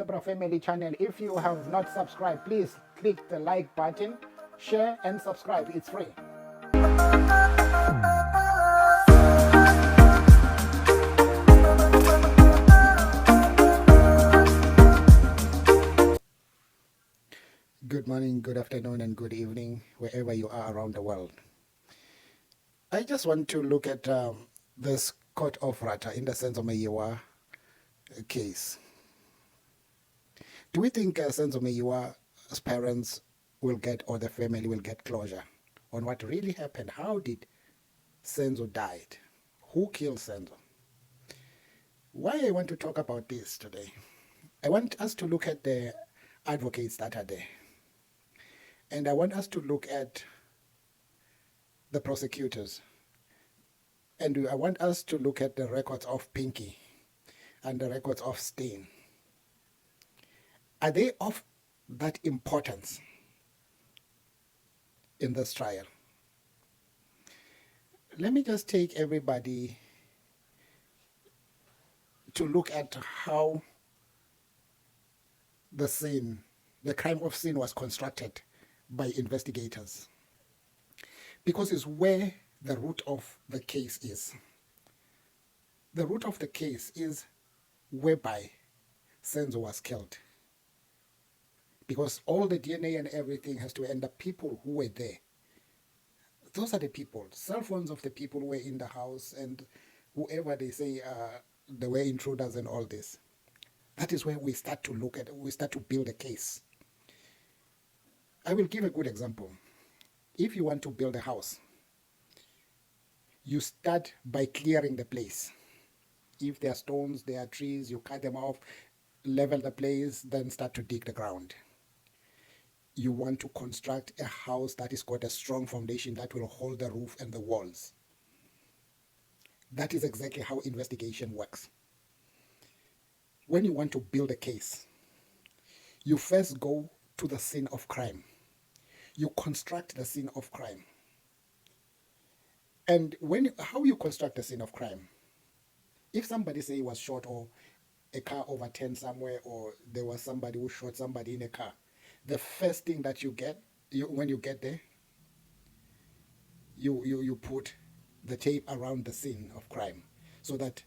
Zebra Family channel. If you have not subscribed, please click the like button, share and subscribe. It's free. Good morning, good afternoon, and good evening, wherever you are around the world. I just want to look at this court of Rata in the sense of Mayiwa case. Do we think Senzo Mayiwa's parents will get, or the family will get closure on what really happened? How did Senzo died? Who killed Senzo? Why I want to talk about this today? I want us to look at the advocates that are there. And I want us to look at the prosecutors. And I want us to look at the records of Pinky and the records of Stain. Are they of that importance in this trial? Let me just take everybody to look at how the scene, the crime of sin was constructed by investigators, because it's where the root of the case is. The root of the case is whereby Senzo was killed, because all the DNA and everything has to end up people who were there. Those are the people. Cell phones of the people who were in the house, and whoever they say they were intruders and all this. That is where we start to look at, we start to build a case. I will give a good example. If you want to build a house, you start by clearing the place. If there are stones, there are trees, you cut them off, level the place, then start to dig the ground. You want to construct a house that has got a strong foundation that will hold the roof and the walls. That is exactly how investigation works. When you want to build a case, you first go to the scene of crime. You construct the scene of crime. And how you construct the scene of crime, if somebody say he was shot, or a car overturned somewhere, or there was somebody who shot somebody in a car, the first thing that you get, when you get there, you put the tape around the scene of crime so that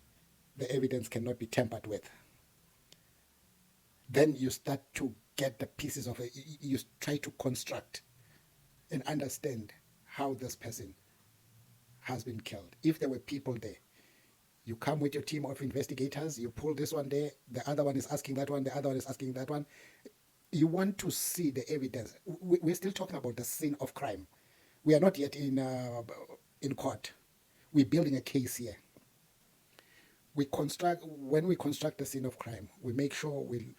the evidence cannot be tampered with. Then you start to get the pieces of it. You try to construct and understand how this person has been killed. If there were people there, you come with your team of investigators, you pull this one there, the other one is asking that one, the other one is asking that one. You want to see the evidence. We're still talking about the scene of crime. We are not yet in court. We're building a case here. When we construct the scene of crime, we make sure we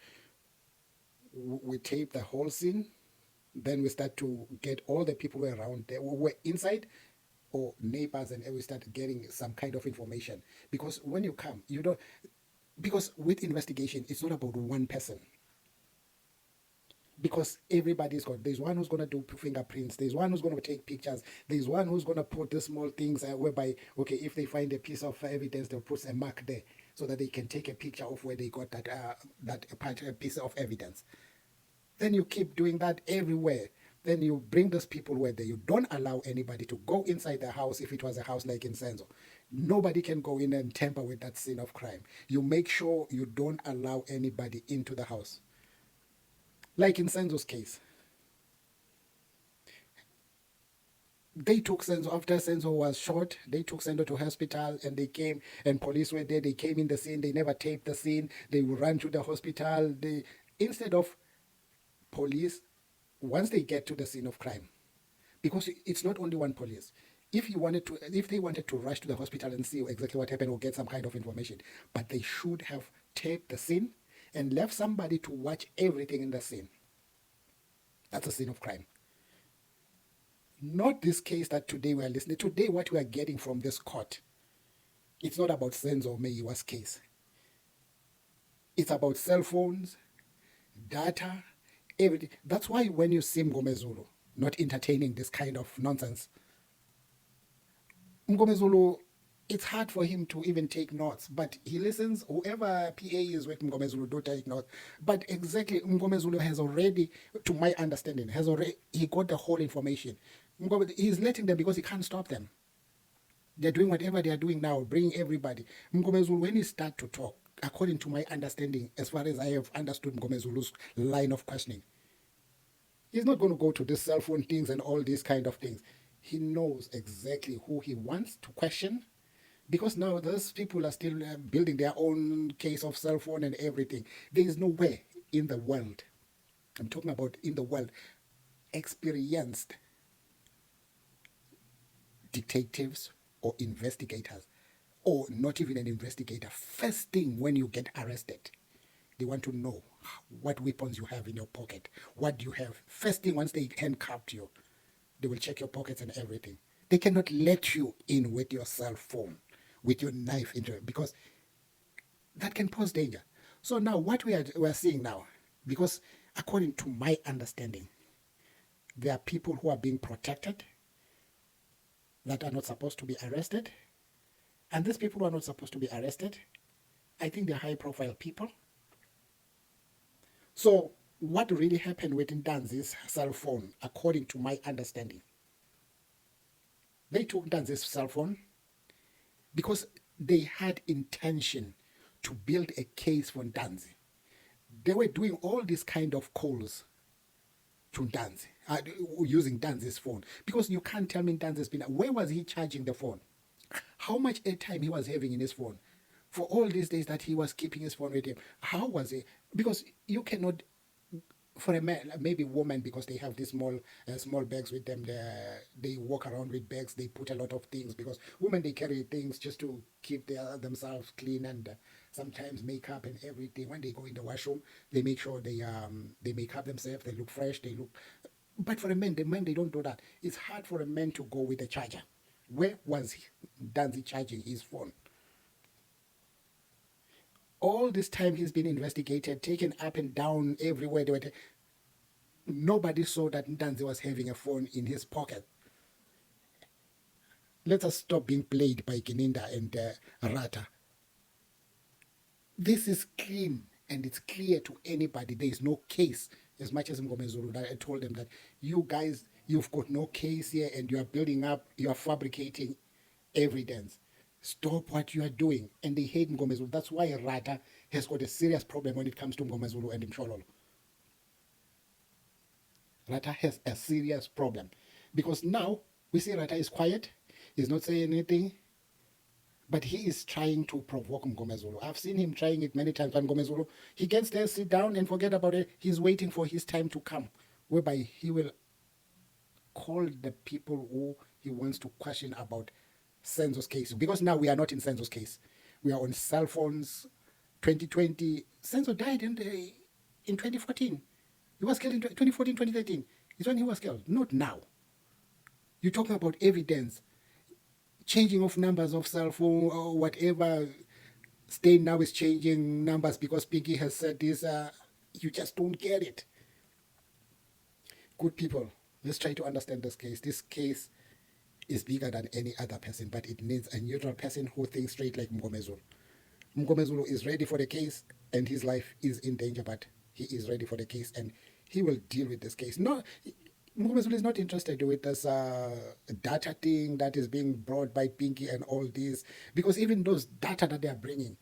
tape the whole scene. Then we start to get all the people who were around there, who were inside, or neighbors, and we start getting some kind of information. Because when you come, because with investigation, it's not about one person. Because there's one who's going to do fingerprints, there's one who's going to take pictures, there's one who's going to put the small things whereby, okay, if they find a piece of evidence, they'll put a mark there so that they can take a picture of where they got that piece of evidence. Then you keep doing that everywhere. Then you bring those people where you don't allow anybody to go inside the house. If it was a house like in Senzo, nobody can go in and tamper with that scene of crime. You make sure you don't allow anybody into the house. Like in Senzo's case, they took Senzo, after Senzo was shot, they took Senzo to hospital, and they came, and police were there. They came in the scene, they never taped the scene, they ran to the hospital. Instead of police, once they get to the scene of crime, because it's not only one police, if they wanted to rush to the hospital and see exactly what happened or get some kind of information, but they should have taped the scene and left somebody to watch everything in the scene. That's a scene of crime. Not this case that today we are listening. Today, what we are getting from this court, it's not about Senzo Mayiwa's case. It's about cell phones, data, everything. That's why when you see Mgomezulu not entertaining this kind of nonsense, Mgomezulu it's hard for him to even take notes, but he listens. Whoever PA is with Mngomezulu do take notes. But exactly, Mngomezulu has already, to my understanding, he got the whole information. He's letting them because he can't stop them. They're doing whatever they are doing now, bringing everybody. Mngomezulu, when he start to talk, according to my understanding, as far as I have understood Mngomezulu's line of questioning, he's not going to go to the cell phone things and all these kind of things. He knows exactly who he wants to question, because now those people are still building their own case of cell phone and everything. There is nowhere in the world, I'm talking about in the world, experienced detectives or investigators, or not even an investigator, first thing when you get arrested, they want to know what weapons you have in your pocket, what do you have. First thing, once they handcuffed you, they will check your pockets and everything. They cannot let you in with your cell phone, with your knife into it, because that can pose danger. So now what we are seeing now, because according to my understanding, there are people who are being protected that are not supposed to be arrested. And these people who are not supposed to be arrested, I think they're high profile people. So what really happened with Ntanzi's cell phone, according to my understanding, they took Ntanzi's cell phone because they had intention to build a case for Ntanzi. They were doing all these kind of calls to Ntanzi, using Ntanzi's phone, because you can't tell me Ntanzi's been. Where was he charging the phone? How much airtime he was having in his phone for all these days that he was keeping his phone with him? How was it? Because you cannot, for a man, maybe woman, because they have these small bags with them. They walk around with bags. They put a lot of things, because women, they carry things just to keep themselves clean, and sometimes makeup and everything. When they go in the washroom, they make sure they make up themselves. They look fresh. They look. But for a man, the men, they don't do that. It's hard for a man to go with a charger. Where was Danzi charging his phone? All this time he's been investigated, taken up and down everywhere. Nobody saw that Ntanzi was having a phone in his pocket. Let us stop being played by Kininda and Rata. This is clean and it's clear to anybody. There is no case. As much as Mngomezulu, that I told them that you guys, you've got no case here and you are building up, you are fabricating evidence. Stop what you are doing. And they hate Mngomezulu. That's why Rata has got a serious problem when it comes to Mngomezulu and Mshololo. Rata has a serious problem. Because now we see Rata is quiet, he's not saying anything, but he is trying to provoke Mngomezulu. I've seen him trying it many times. When Mngomezulu, he gets there, sit down and forget about it. He's waiting for his time to come, whereby he will call the people who he wants to question about Senzo's case. Because now we are not in Senzo's case. We are on cell phones. 2020, Senzo died in 2014. He was killed in 2014, 2013. It's when he was killed, not now. You're talking about evidence, changing of numbers of cell phone or whatever. Stain now is changing numbers because Pinky has said this. You just don't get it. Good people, let's try to understand this case. This case is bigger than any other person, but it needs a neutral person who thinks straight like Mngomezulu. Mngomezulu is ready for the case and his life is in danger, but he is ready for the case and he will deal with this case. No, Mngomezulu is not interested with this data thing that is being brought by Pinky and all this, because even those data that they are bringing,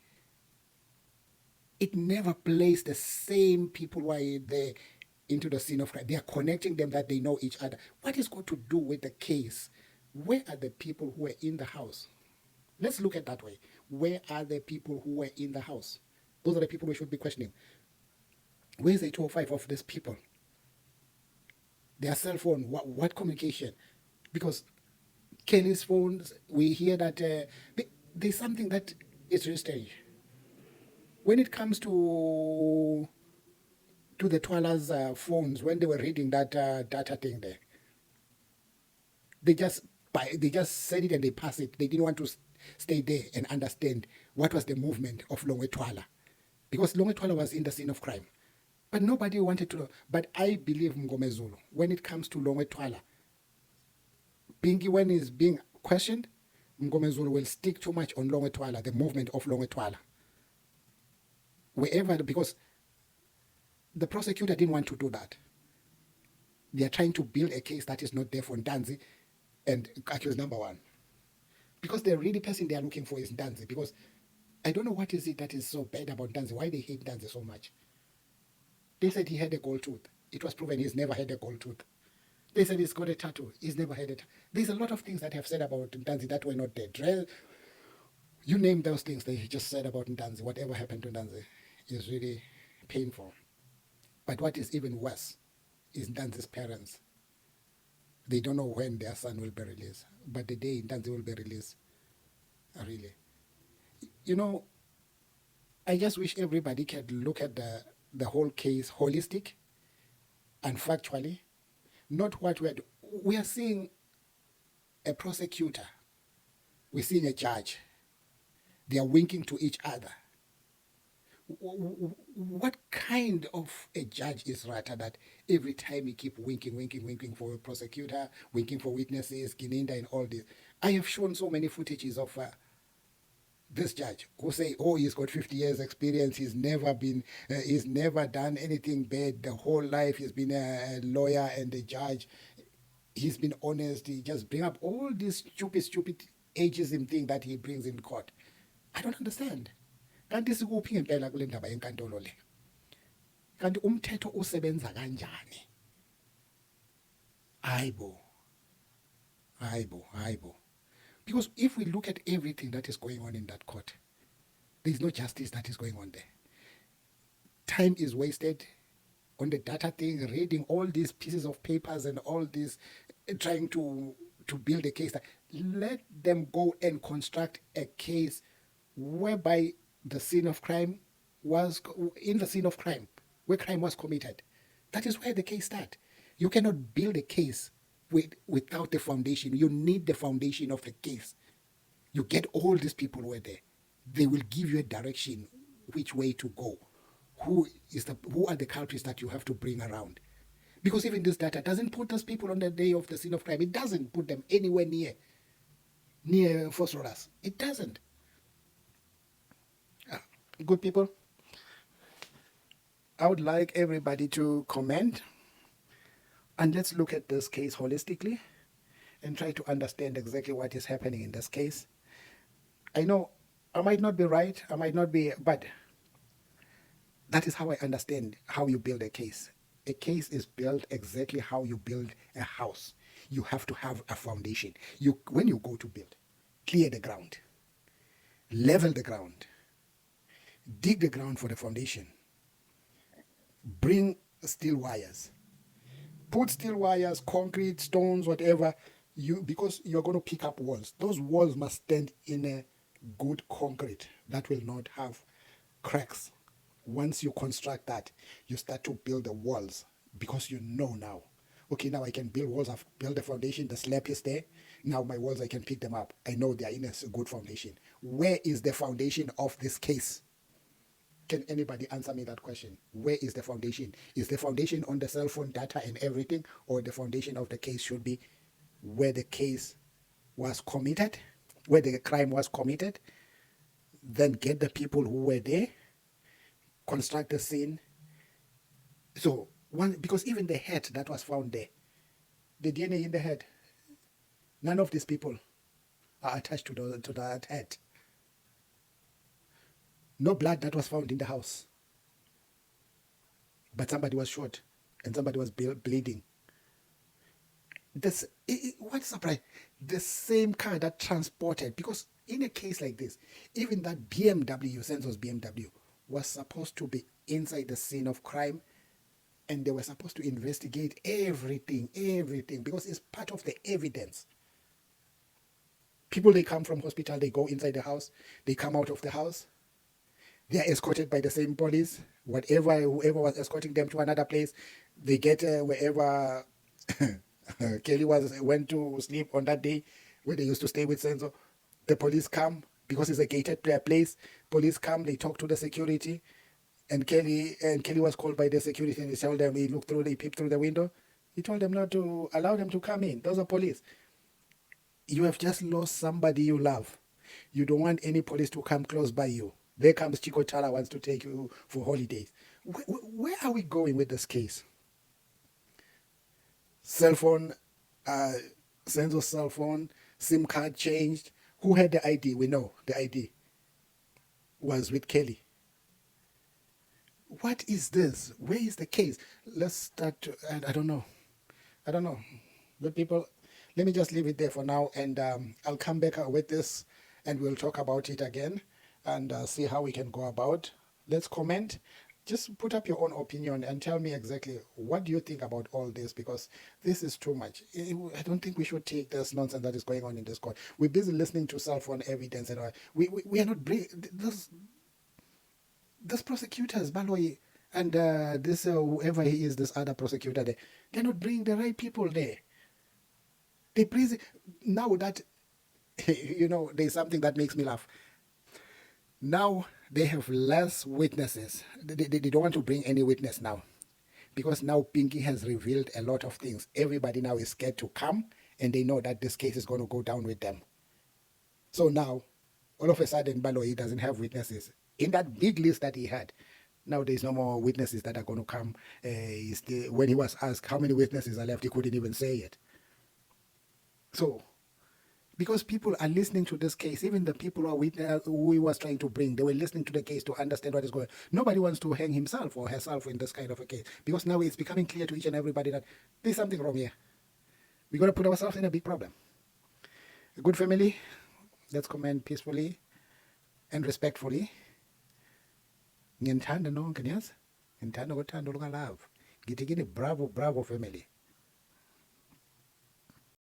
it never plays the same people who are there into the scene of crime. They are connecting them that they know each other. What is going to do with the case? Where are the people who were in the house? Let's look at that way. Where are the people who were in the house? Those are the people we should be questioning. Where is the 205 of these people? Their cell phone, what communication? Because Kelly's phones, we hear that there's something that is very strange. When it comes to the Twala's phones, when they were reading that data thing there, they just said it and they passed it. They didn't want to stay there and understand what was the movement of Longwe Twala, because Longwe Twala was in the scene of crime. But nobody wanted to know. But I believe Mngomezulu, when it comes to Longwe Twala, Pinky, when he's being questioned, Ngomezulu will stick too much on Longotwala, the movement of Longotwala. Wherever, because the prosecutor didn't want to do that. They are trying to build a case that is not there for Ntanzi and accused number one. Because the really person they are looking for is Ntanzi. Because I don't know what is it that is so bad about Ntanzi, why they hate Ntanzi so much. They said he had a gold tooth. It was proven he's never had a gold tooth. They said he's got a tattoo. He's never had it. There's a lot of things that have said about Ntanzi that were not there. You name those things they just said about Ntanzi. Whatever happened to Ntanzi is really painful. But what is even worse is Ntanzi's parents. They don't know when their son will be released. But the day Ntanzi will be released, really. You know, I just wish everybody could look at the whole case holistic and factually. Not what we are seeing a prosecutor, we're seeing a judge. They are winking to each other. What kind of a judge is Rata that every time he keep winking for a prosecutor, winking for witnesses, Gininda and all this? I have shown so many footages of this judge who say, oh, he's got 50 years experience, he's never done anything bad the whole life, he's been a lawyer and a judge, he's been honest, he just bring up all this stupid ageism thing that he brings in court. I don't understand. Kanti sikuphi ngempela kule ndaba yenkantolo le? Kanti umthetho usebenza kanjani? Hayibo. Because if we look at everything that is going on in that court, there is no justice that is going on there. Time is wasted on the data thing, reading all these pieces of papers and all this, trying to build a case. Let them go and construct a case whereby the scene of crime was in the scene of crime, where crime was committed. That is where the case starts. You cannot build a case without the foundation. You need the foundation of the case. You get all these people who are there. They will give you a direction, which way to go. Who are the culprits that you have to bring around? Because even this data doesn't put those people on the day of the scene of crime. It doesn't put them anywhere near phosphorus. It doesn't. Good people, I would like everybody to comment, and let's look at this case holistically and try to understand exactly what is happening in this case. I know I might not be right, I might not be, but that is how I understand how you build a case. A case is built exactly how you build a house. You have to have a foundation. When you go to build, clear the ground, level the ground, dig the ground for the foundation, bring steel wires, put steel wires, concrete, stones, whatever, because you're going to pick up walls. Those walls must stand in a good concrete that will not have cracks. Once you construct that, you start to build the walls, because you know now, okay, now I can build walls. I've built the foundation, the slab is there. Now my walls, I can pick them up. I know they are in a good foundation. Where is the foundation of this case? Can anybody answer me that question? Where is the foundation? Is the foundation on the cell phone data and everything, or the foundation of the case should be where the case was committed, where the crime was committed? Then get the people who were there, construct the scene. So because even the head that was found there, the DNA in the head, none of these people are attached to that head. No blood that was found in the house. But somebody was shot and somebody was bleeding. What's surprise? The same car that transported, because in a case like this, even that BMW, Sensor's BMW, was supposed to be inside the scene of crime, and they were supposed to investigate everything, because it's part of the evidence. People, they come from hospital, they go inside the house, they come out of the house, they are escorted by the same police, whoever was escorting them to another place. They get wherever Kelly went to sleep on that day, where they used to stay with Sensor. The police come, because it's a gated place. Police come, they talk to the security, and Kelly was called by the security, and he told them, he peeped through the window. He told them not to allow them to come in. Those are police. You have just lost somebody you love. You don't want any police to come close by you. There comes Chico Chala wants to take you for holidays. Where are we going with this case? Cell phone, uh, Senzo cell phone, SIM card changed. Who had the ID? We know the ID was with Kelly. What is this? Where is the case? Let's start. I don't know. I don't know. Good people, let me just leave it there for now, and I'll come back with this, and we'll talk about it again, and see how we can go about. Let's comment. Just put up your own opinion and tell me exactly what do you think about all this, because this is too much. I don't think we should take this nonsense that is going on in this court. We're busy listening to cell phone evidence, and all. We are not this prosecutors, Baloy, and this whoever he is, this other prosecutor there, they're not bringing the right people there. They praise it. Now that, there's something that makes me laugh. Now they have less witnesses. They don't want to bring any witness now, because now Pinky has revealed a lot of things. Everybody now is scared to come, and they know that this case is going to go down with them. So now, all of a sudden, Baloy doesn't have witnesses. In that big list that he had, now there's no more witnesses that are going to come. When he was asked how many witnesses are left, he couldn't even say it. So, because people are listening to this case, even the people who he was trying to bring, they were listening to the case to understand what is going on. Nobody wants to hang himself or herself in this kind of a case, because now it's becoming clear to each and everybody that there's something wrong here. We're going to put ourselves in a big problem. A good family, let's comment peacefully and respectfully. Ngiyanithanda nonke niyazi. Ngithanda ukuthanda olungalava. Ngithi kini bravo family.